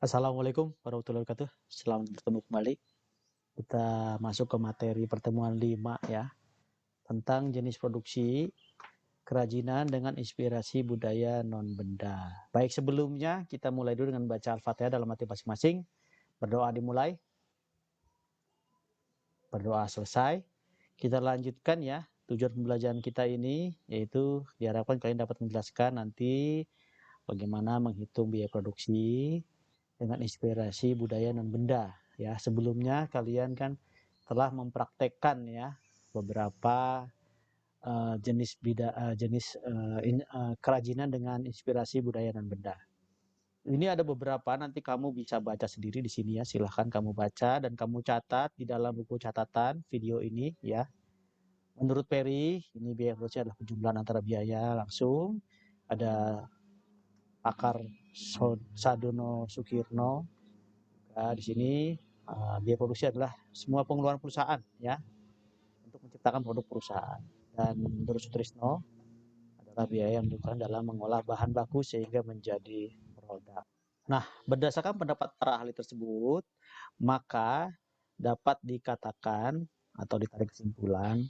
Assalamualaikum warahmatullahi wabarakatuh. Selamat bertemu kembali. Kita masuk ke materi pertemuan 5 ya, tentang jenis produksi kerajinan dengan inspirasi budaya non-benda. Baik, sebelumnya kita mulai dulu dengan baca Al-Fatihah dalam hati masing-masing. Berdoa dimulai, berdoa selesai. Kita lanjutkan ya, tujuan pembelajaran kita ini yaitu diharapkan kalian dapat menjelaskan nanti bagaimana menghitung biaya produksi dengan inspirasi budaya non-benda ya. Sebelumnya kalian kan telah mempraktekkan ya beberapa jenis kerajinan dengan inspirasi budaya non-benda. Ini ada beberapa, nanti kamu bisa baca sendiri di sini ya. Silahkan kamu baca dan kamu catat di dalam buku catatan video ini ya. Menurut Perry, ini biaya produksi adalah penjumlahan antara biaya langsung. Ada pakar Sadono Sukirno. Di sini biaya produksi adalah semua pengeluaran perusahaan ya untuk menciptakan produk perusahaan. Dan menurut Sutrisno adalah biaya yang diperlukan dalam mengolah bahan baku sehingga menjadi produk. Nah, berdasarkan pendapat para ahli tersebut, maka dapat dikatakan atau ditarik kesimpulan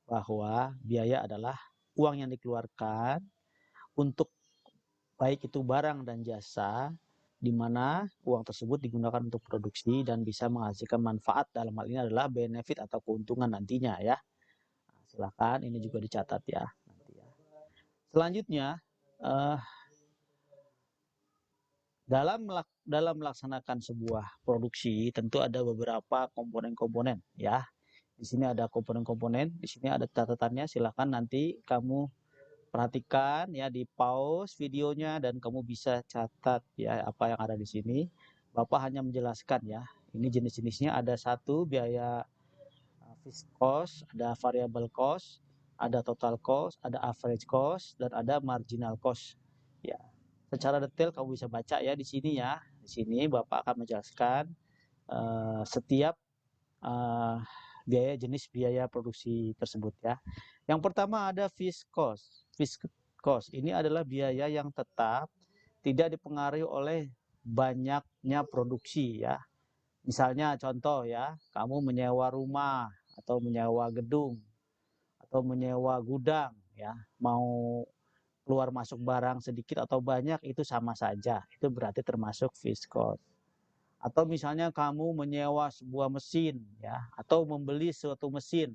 bahwa biaya adalah uang yang dikeluarkan untuk baik itu barang dan jasa, di mana uang tersebut digunakan untuk produksi dan bisa menghasilkan manfaat, dalam hal ini adalah benefit atau keuntungan nantinya ya. Nah, silakan ini juga dicatat ya nanti ya. Selanjutnya dalam melaksanakan sebuah produksi tentu ada beberapa komponen-komponen ya. Di sini ada komponen-komponen, di sini ada catatannya. Silakan nanti kamu perhatikan ya, di pause videonya dan kamu bisa catat ya apa yang ada di sini. Bapak hanya menjelaskan ya. Ini jenis-jenisnya ada satu biaya fixed cost, ada variable cost, ada total cost, ada average cost, dan ada marginal cost. Ya, secara detail kamu bisa baca ya di sini ya. Di sini Bapak akan menjelaskan setiap jenis biaya produksi tersebut ya. Yang pertama ada fixed cost. Fixed cost ini adalah biaya yang tetap, tidak dipengaruhi oleh banyaknya produksi ya. Misalnya contoh ya, kamu menyewa rumah atau menyewa gedung atau menyewa gudang ya, mau keluar masuk barang sedikit atau banyak itu sama saja, itu berarti termasuk fixed cost. Atau misalnya kamu menyewa sebuah mesin ya, atau membeli suatu mesin,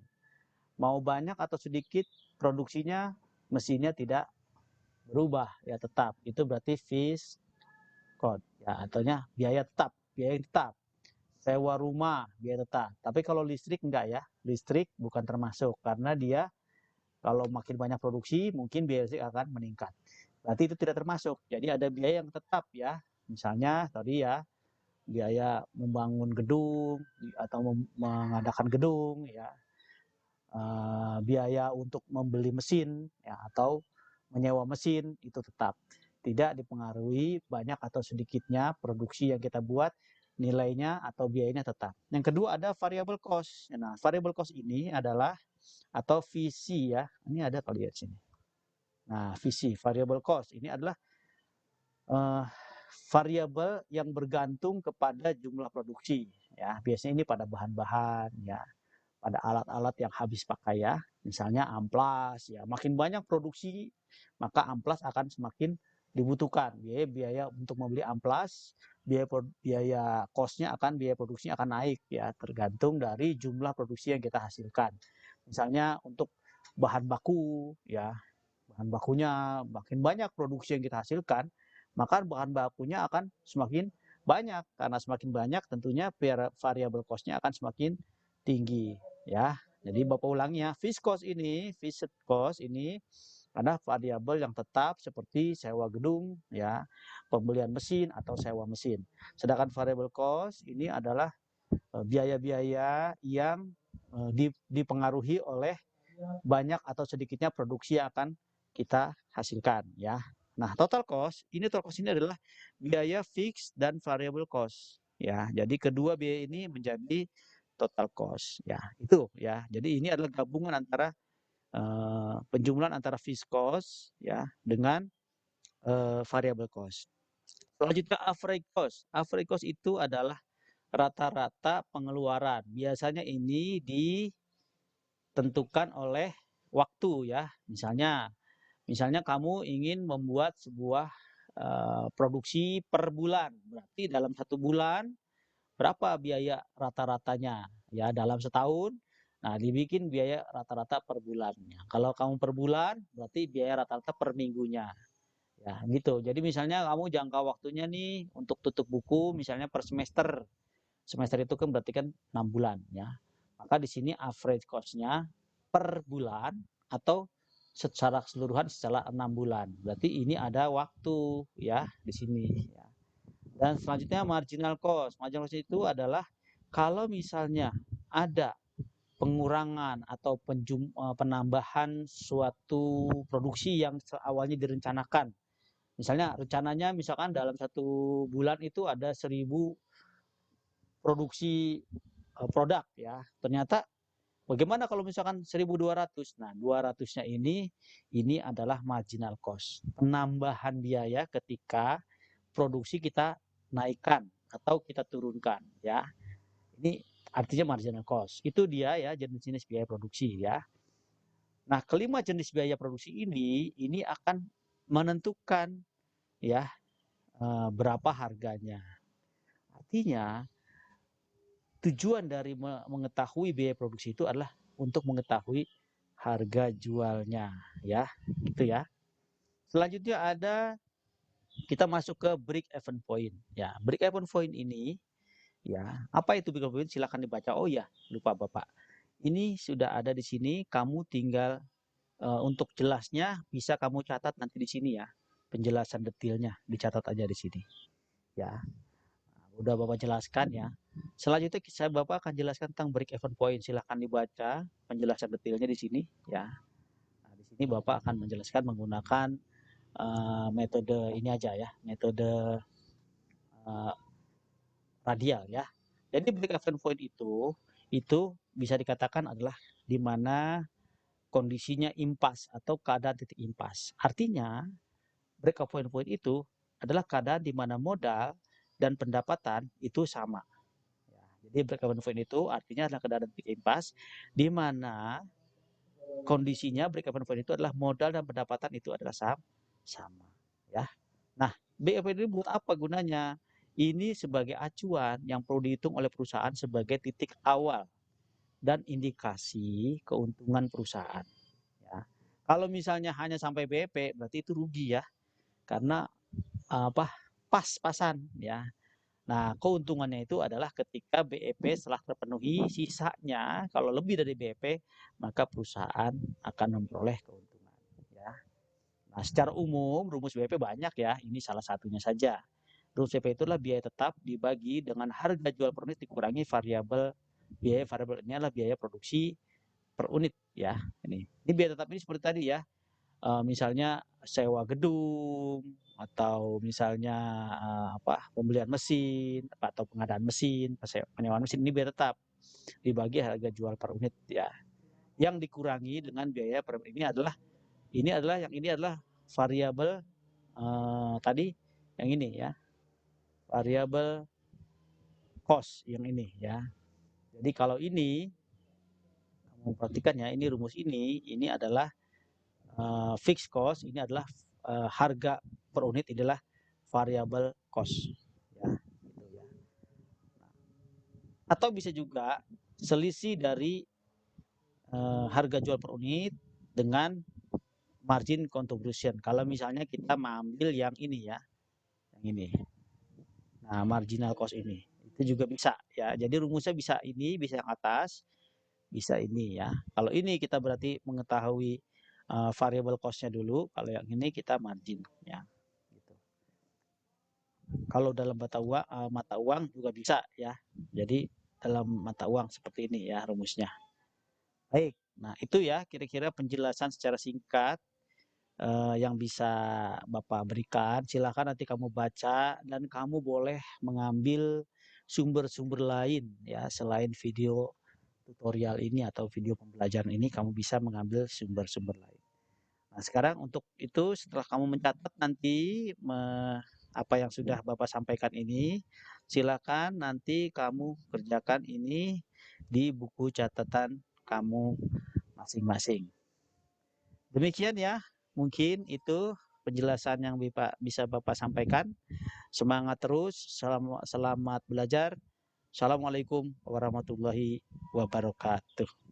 mau banyak atau sedikit produksinya, mesinnya tidak berubah ya, tetap, itu berarti fixed cost ya, artinya biaya yang tetap. Sewa rumah biaya tetap, tapi kalau listrik enggak ya, listrik bukan termasuk karena dia kalau makin banyak produksi mungkin biaya listrik akan meningkat, berarti itu tidak termasuk. Jadi ada biaya yang tetap ya, misalnya tadi ya, biaya membangun gedung atau mengadakan gedung ya, biaya untuk membeli mesin ya, atau menyewa mesin, itu tetap tidak dipengaruhi banyak atau sedikitnya produksi yang kita buat, nilainya atau biayanya tetap. Yang kedua ada variable cost. Nah, variable cost ini adalah atau VC ya, ini ada kali ya di sini. Nah, VC variable cost ini adalah variabel yang bergantung kepada jumlah produksi ya. Biasanya ini pada bahan-bahan ya, pada alat-alat yang habis pakai ya. Misalnya amplas ya, makin banyak produksi maka amplas akan semakin dibutuhkan. Biaya untuk membeli amplas, biaya cost-nya akan, biaya produksinya akan naik ya, tergantung dari jumlah produksi yang kita hasilkan. Misalnya untuk bahan baku ya, bahan bakunya makin banyak produksi yang kita hasilkan, maka bahan bakunya akan semakin banyak. Karena semakin banyak tentunya variabel cost-nya akan semakin tinggi ya. Jadi Bapak ulangi ya, fixed cost ini ada variabel yang tetap seperti sewa gedung ya, pembelian mesin atau sewa mesin. Sedangkan variable cost ini adalah biaya-biaya yang dipengaruhi oleh banyak atau sedikitnya produksi yang akan kita hasilkan ya. Nah, total cost ini adalah biaya fix dan variable cost ya. Jadi kedua biaya ini menjadi total cost ya. Itu ya. Jadi ini adalah gabungan antara penjumlahan antara fixed cost ya dengan variable cost. Selanjutnya average cost. Average cost itu adalah rata-rata pengeluaran. Biasanya ini ditentukan oleh waktu ya. Misalnya kamu ingin membuat sebuah produksi per bulan. Berarti dalam 1 bulan berapa biaya rata-ratanya? Ya, dalam setahun. Nah, dibikin biaya rata-rata per bulannya. Kalau kamu per bulan, berarti biaya rata-rata per minggunya. Ya, gitu. Jadi misalnya kamu jangka waktunya nih untuk tutup buku misalnya per semester. Semester itu kan berarti kan 6 bulan ya. Maka di sini average cost-nya per bulan atau secara keseluruhan secara 6 bulan. Berarti ini ada waktu ya di sini ya. Dan selanjutnya marginal cost. Marginal cost itu adalah kalau misalnya ada pengurangan atau penambahan suatu produksi yang awalnya direncanakan. Misalnya rencananya misalkan dalam 1 bulan itu ada 1.000 produksi produk ya. Ternyata bagaimana kalau misalkan 1.200? Nah, 200-nya ini adalah marginal cost. Penambahan biaya ketika produksi kita naikkan atau kita turunkan ya. Ini artinya marginal cost. Itu dia ya jenis-jenis biaya produksi ya. Nah, kelima jenis biaya produksi ini akan menentukan ya berapa harganya. Artinya tujuan dari mengetahui biaya produksi itu adalah untuk mengetahui harga jualnya ya, gitu ya. Selanjutnya ada kita masuk ke break even point. Ya, break even point ini ya, apa itu break even point? Silakan dibaca. Oh ya, lupa Bapak. Ini sudah ada di sini, kamu tinggal untuk jelasnya bisa kamu catat nanti di sini ya. Penjelasan detailnya dicatat aja di sini. Ya. Udah Bapak jelaskan ya. Selanjutnya Bapak akan jelaskan tentang break even point. Silahkan dibaca penjelasan detailnya di sini ya. Nah, di sini Bapak akan menjelaskan menggunakan metode ini aja ya, metode uh, radial ya. Jadi break even point itu bisa dikatakan adalah di mana kondisinya impas atau keadaan titik impas. Artinya break even point itu adalah keadaan di mana modal dan pendapatan itu sama. Jadi break even point itu artinya adalah keadaan titik impas di mana kondisinya break even point itu adalah modal dan pendapatan itu adalah sama ya. Nah, break even ini buat apa gunanya? Ini sebagai acuan yang perlu dihitung oleh perusahaan sebagai titik awal dan indikasi keuntungan perusahaan ya. Kalau misalnya hanya sampai BEP berarti itu rugi ya. Karena apa? Pas-pasan ya. Nah, keuntungannya itu adalah ketika BEP setelah terpenuhi, sisanya kalau lebih dari BEP, maka perusahaan akan memperoleh keuntungan. Ya. Nah, secara umum rumus BEP banyak ya, ini salah satunya saja. Rumus BEP itulah biaya tetap dibagi dengan harga jual per unit dikurangi variabel biaya variabel ini adalah biaya produksi per unit ya. Ini biaya tetap ini seperti tadi ya. Misalnya sewa gedung atau misalnya pembelian mesin atau pengadaan mesin, penyewaan mesin ini biaya tetap dibagi harga jual per unit ya. Yang dikurangi dengan biaya per ini adalah variabel tadi yang ini ya. Variabel cost yang ini ya. Jadi kalau ini kamu perhatikan ya, ini rumus ini adalah fixed cost, ini adalah harga per unit adalah variable cost ya, gitu ya. Atau bisa juga selisih dari harga jual per unit dengan margin contribution. Kalau misalnya kita mengambil yang ini ya, yang ini. Nah, marginal cost ini itu juga bisa ya. Jadi rumusnya bisa ini, bisa yang atas, bisa ini ya. Kalau ini kita berarti mengetahui variable cost-nya dulu. Kalau yang ini kita margin ya. Kalau dalam mata uang juga bisa ya. Jadi dalam mata uang seperti ini ya rumusnya. Baik, nah itu ya kira-kira penjelasan secara singkat yang bisa Bapak berikan. Silakan nanti kamu baca dan kamu boleh mengambil sumber-sumber lain ya selain video tutorial ini atau video pembelajaran ini kamu bisa mengambil sumber-sumber lain. Nah, sekarang untuk itu setelah kamu mencatat nanti apa yang sudah Bapak sampaikan ini, silakan nanti kamu kerjakan ini di buku catatan kamu masing-masing. Demikian ya, mungkin itu penjelasan yang bisa Bapak sampaikan. Semangat terus, selamat belajar. Assalamualaikum warahmatullahi wabarakatuh.